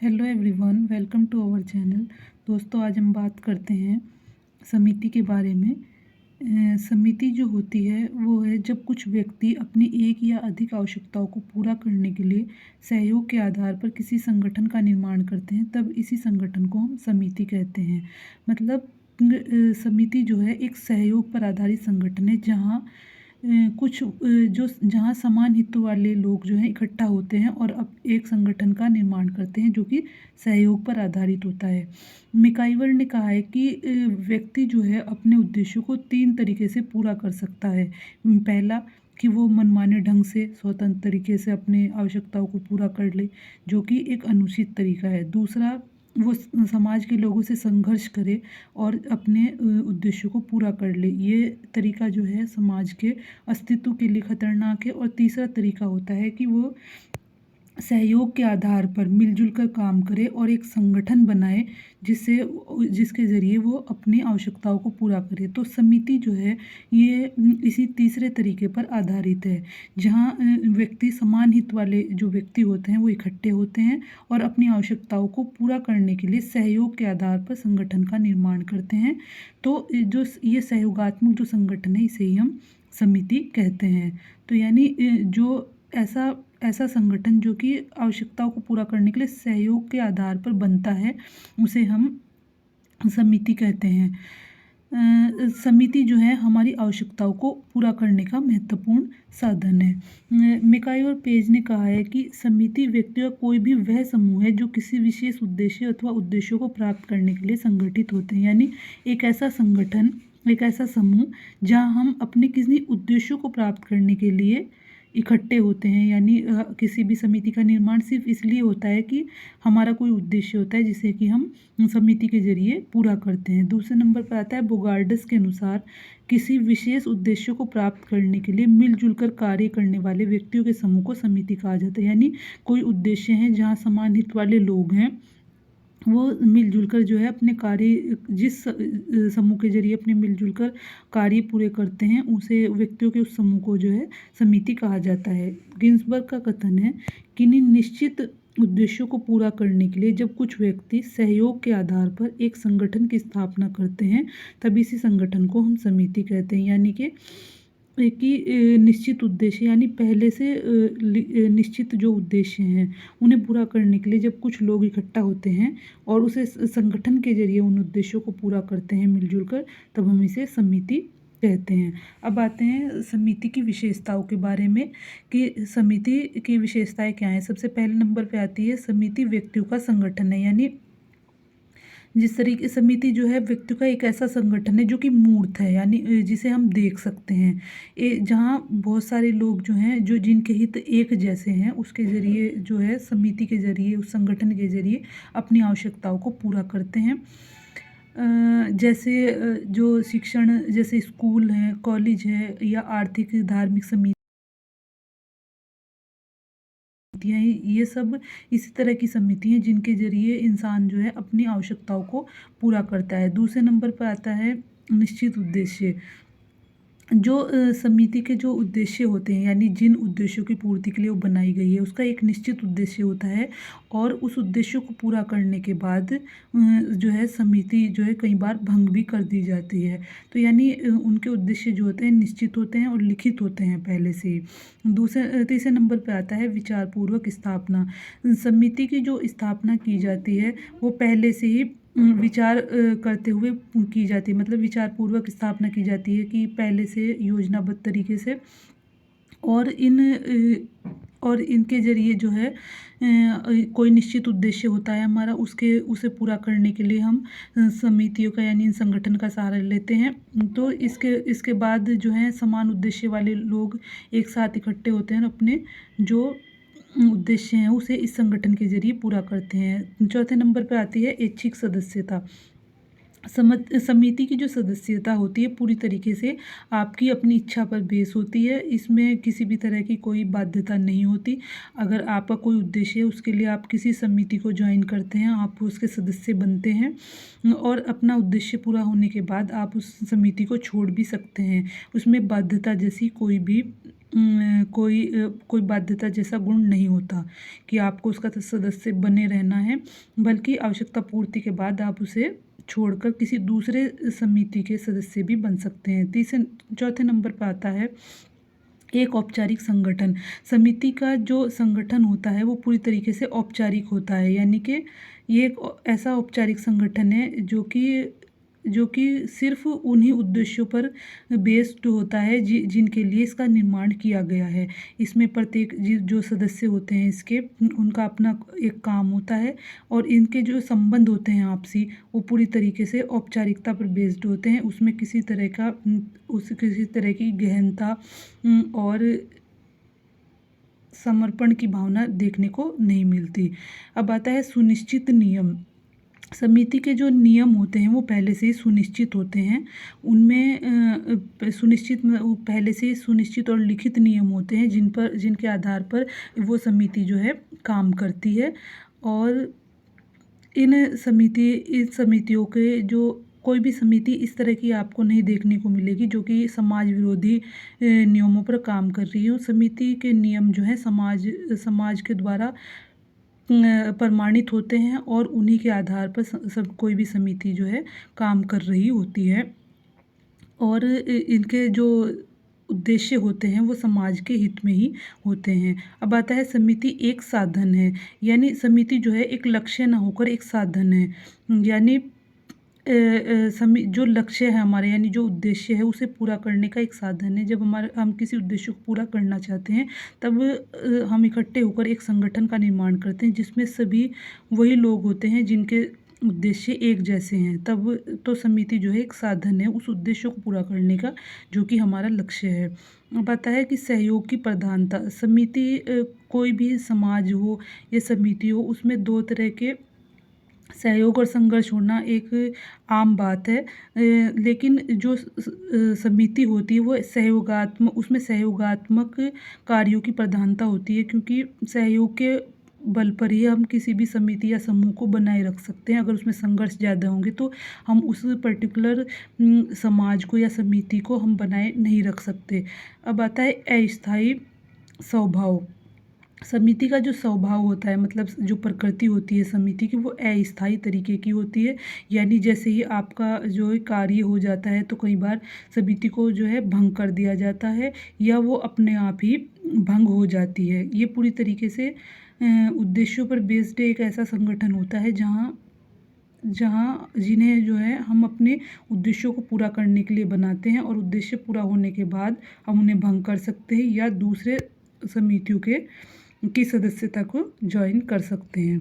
Hello everyone, welcome to our channel. दोस्तों, आज हम बात करते हैं समिति के बारे में। समिति जो होती है वो है जब कुछ व्यक्ति अपनी एक या अधिक आवश्यकताओं को पूरा करने के लिए सहयोग के आधार पर किसी संगठन का निर्माण करते हैं, तब इसी संगठन को हम समिति कहते हैं। मतलब समिति जो है एक सहयोग पर आधारित संगठन है जहाँ जहाँ समान हितों वाले लोग जो हैं इकट्ठा होते हैं और अब एक संगठन का निर्माण करते हैं जो कि सहयोग पर आधारित होता है। मिकाइवर ने कहा है कि व्यक्ति जो है अपने उद्देश्यों को 3 तरीके से पूरा कर सकता है। पहला कि वो मनमाने ढंग से स्वतंत्र तरीके से अपने आवश्यकताओं को पूरा कर ले, जो कि एक अनुचित तरीका है। दूसरा, वो समाज के लोगों से संघर्ष करे और अपने उद्देश्यों को पूरा कर ले। ये तरीका जो है समाज के अस्तित्व के लिए खतरनाक है। और तीसरा तरीका होता है कि वो सहयोग के आधार पर मिलजुल कर काम करे और एक संगठन बनाए जिसके ज़रिए वो अपनी आवश्यकताओं को पूरा करे। तो समिति जो है ये इसी तीसरे तरीके पर आधारित है, जहाँ व्यक्ति समान हित वाले जो व्यक्ति होते हैं वो इकट्ठे होते हैं और अपनी आवश्यकताओं को पूरा करने के लिए सहयोग के आधार पर संगठन का निर्माण करते हैं। तो जो ये सहयोगात्मक जो संगठन है इसे ही हम समिति कहते हैं। तो यानी जो ऐसा संगठन जो कि आवश्यकताओं को पूरा करने के लिए सहयोग के आधार पर बनता है उसे हम समिति कहते हैं। समिति जो है हमारी आवश्यकताओं को पूरा करने का महत्वपूर्ण साधन है। मिकाई और पेज ने कहा है कि समिति व्यक्ति या कोई भी वह समूह है जो किसी विशेष उद्देश्य अथवा उद्देश्यों को प्राप्त करने के लिए संगठित होते हैं। यानी एक ऐसा संगठन, एक ऐसा समूह जहां हम अपने किसी उद्देश्यों को प्राप्त करने के लिए इकट्ठे होते हैं। यानी किसी भी समिति का निर्माण सिर्फ इसलिए होता है कि हमारा कोई उद्देश्य होता है जिसे कि हम समिति के जरिए पूरा करते हैं। दूसरे नंबर पर आता है बोगार्डस के अनुसार किसी विशेष उद्देश्य को प्राप्त करने के लिए मिलजुल कर कार्य करने वाले व्यक्तियों के समूह को समिति कहा जाता है। यानी कोई उद्देश्य है जहाँ समान हित वाले लोग हैं वो मिलजुल कर जो है अपने कार्य जिस समूह के जरिए अपने मिलजुल कर कार्य पूरे करते हैं उसे व्यक्तियों के उस समूह को जो है समिति कहा जाता है। गिन्सबर्ग का कथन है कि निश्चित उद्देश्यों को पूरा करने के लिए जब कुछ व्यक्ति सहयोग के आधार पर एक संगठन की स्थापना करते हैं तब इसी संगठन को हम समिति कहते हैं। यानी कि निश्चित उद्देश्य यानी पहले से निश्चित जो उद्देश्य हैं उन्हें पूरा करने के लिए जब कुछ लोग इकट्ठा होते हैं और उसे संगठन के जरिए उन उद्देश्यों को पूरा करते हैं मिलजुल कर, तब हम इसे समिति कहते हैं। अब आते हैं समिति की विशेषताओं के बारे में कि समिति की विशेषताएं क्या हैं। सबसे पहले नंबर पे आती है समिति व्यक्तियों का संगठन है। यानी जिस तरीके समिति जो है व्यक्ति का एक ऐसा संगठन है जो कि मूर्त है, यानी जिसे हम देख सकते हैं, जहाँ बहुत सारे लोग जो हैं जो जिनके हित एक जैसे हैं उसके ज़रिए जो है समिति के ज़रिए उस संगठन के ज़रिए अपनी आवश्यकताओं को पूरा करते हैं। जैसे जो शिक्षण जैसे स्कूल हैं, कॉलेज है या आर्थिक धार्मिक समिति, ये सब इसी तरह की समिति हैं जिनके जरिए इंसान जो है अपनी आवश्यकताओं को पूरा करता है। दूसरे नंबर पर आता है निश्चित उद्देश्य। जो समिति के जो उद्देश्य होते हैं यानी जिन उद्देश्यों की पूर्ति के लिए वो बनाई गई है उसका एक निश्चित उद्देश्य होता है और उस उद्देश्यों को पूरा करने के बाद जो है समिति जो है कई बार भंग भी कर दी जाती है। तो यानी उनके उद्देश्य जो होते हैं निश्चित होते हैं और लिखित होते हैं पहले से ही। तीसरे नंबर पर आता है विचारपूर्वक स्थापना। समिति की जो स्थापना की जाती है वो पहले से ही विचार करते हुए की जाती है। मतलब विचारपूर्वक स्थापना की जाती है कि पहले से योजनाबद्ध तरीके से और इनके जरिए जो है कोई निश्चित उद्देश्य होता है हमारा उसे पूरा करने के लिए हम समितियों का यानी इन संगठन का सहारा लेते हैं। तो इसके बाद जो है समान उद्देश्य वाले लोग एक साथ इकट्ठे होते हैं और अपने जो उद्देश्य हैं उसे इस संगठन के जरिए पूरा करते हैं। चौथे नंबर पर आती है ऐच्छिक सदस्यता। समिति की जो सदस्यता होती है पूरी तरीके से आपकी अपनी इच्छा पर बेस होती है। इसमें किसी भी तरह की कोई बाध्यता नहीं होती। अगर आपका कोई उद्देश्य है उसके लिए आप किसी समिति को ज्वाइन करते हैं, आप उसके सदस्य बनते हैं और अपना उद्देश्य पूरा होने के बाद आप उस समिति को छोड़ भी सकते हैं। उसमें बाध्यता जैसी कोई भी कोई बाध्यता जैसा गुण नहीं होता कि आपको उसका सदस्य बने रहना है, बल्कि आवश्यकता पूर्ति के बाद आप उसे छोड़कर किसी दूसरे समिति के सदस्य भी बन सकते हैं। चौथे नंबर पर आता है एक औपचारिक संगठन। समिति का जो संगठन होता है वो पूरी तरीके से औपचारिक होता है, यानी कि ये एक ऐसा औपचारिक संगठन है जो कि सिर्फ उन्हीं उद्देश्यों पर बेस्ड होता है जिनके लिए इसका निर्माण किया गया है। इसमें प्रत्येक जो सदस्य होते हैं इसके, उनका अपना एक काम होता है और इनके जो संबंध होते हैं आपसी, वो पूरी तरीके से औपचारिकता पर बेस्ड होते हैं। उसमें किसी तरह की गहनता और समर्पण की भावना देखने को नहीं मिलती। अब आता है सुनिश्चित नियम। समिति के जो नियम होते हैं वो पहले से ही सुनिश्चित होते हैं। उनमें पहले से ही सुनिश्चित और लिखित नियम होते हैं जिनके आधार पर वो समिति जो है काम करती है। और इन समितियों के जो कोई भी समिति इस तरह की आपको नहीं देखने को मिलेगी जो कि समाज विरोधी नियमों पर काम कर रही हो। समिति के नियम जो है समाज के द्वारा प्रमाणित होते हैं और उन्हीं के आधार पर सब कोई भी समिति जो है काम कर रही होती है। और इनके जो उद्देश्य होते हैं वो समाज के हित में ही होते हैं। अब आता है समिति एक साधन है, यानी समिति जो है एक लक्ष्य ना होकर एक साधन है। यानी जो लक्ष्य है हमारे, यानी जो उद्देश्य है उसे पूरा करने का एक साधन है। जब हम किसी उद्देश्य को पूरा करना चाहते हैं तब हम इकट्ठे होकर एक संगठन का निर्माण करते हैं जिसमें सभी वही लोग होते हैं जिनके उद्देश्य एक जैसे हैं। तब तो समिति जो है एक साधन है उस उद्देश्य को पूरा करने का जो कि हमारा लक्ष्य है। अब आता है कि सहयोग की प्रधानता। समिति कोई भी समाज हो या समिति हो, उसमें दो तरह के सहयोग और संघर्ष होना एक आम बात है। लेकिन जो समिति होती है वो उसमें सहयोगात्मक कार्यों की प्रधानता होती है, क्योंकि सहयोग के बल पर ही हम किसी भी समिति या समूह को बनाए रख सकते हैं। अगर उसमें संघर्ष ज़्यादा होंगे तो हम उस पर्टिकुलर समाज को या समिति को हम बनाए नहीं रख सकते। अब आता है अस्थायी स्वभाव। समिति का जो स्वभाव होता है, मतलब जो प्रकृति होती है समिति की, वो अस्थायी तरीके की होती है। यानी जैसे ही आपका जो कार्य हो जाता है तो कई बार समिति को जो है भंग कर दिया जाता है या वो अपने आप ही भंग हो जाती है। ये पूरी तरीके से उद्देश्यों पर बेस्ड एक ऐसा संगठन होता है जिन्हें जो है हम अपने उद्देश्यों को पूरा करने के लिए बनाते हैं, और उद्देश्य पूरा होने के बाद हम उन्हें भंग कर सकते हैं या दूसरे समितियों की सदस्यता को ज्वाइन कर सकते हैं।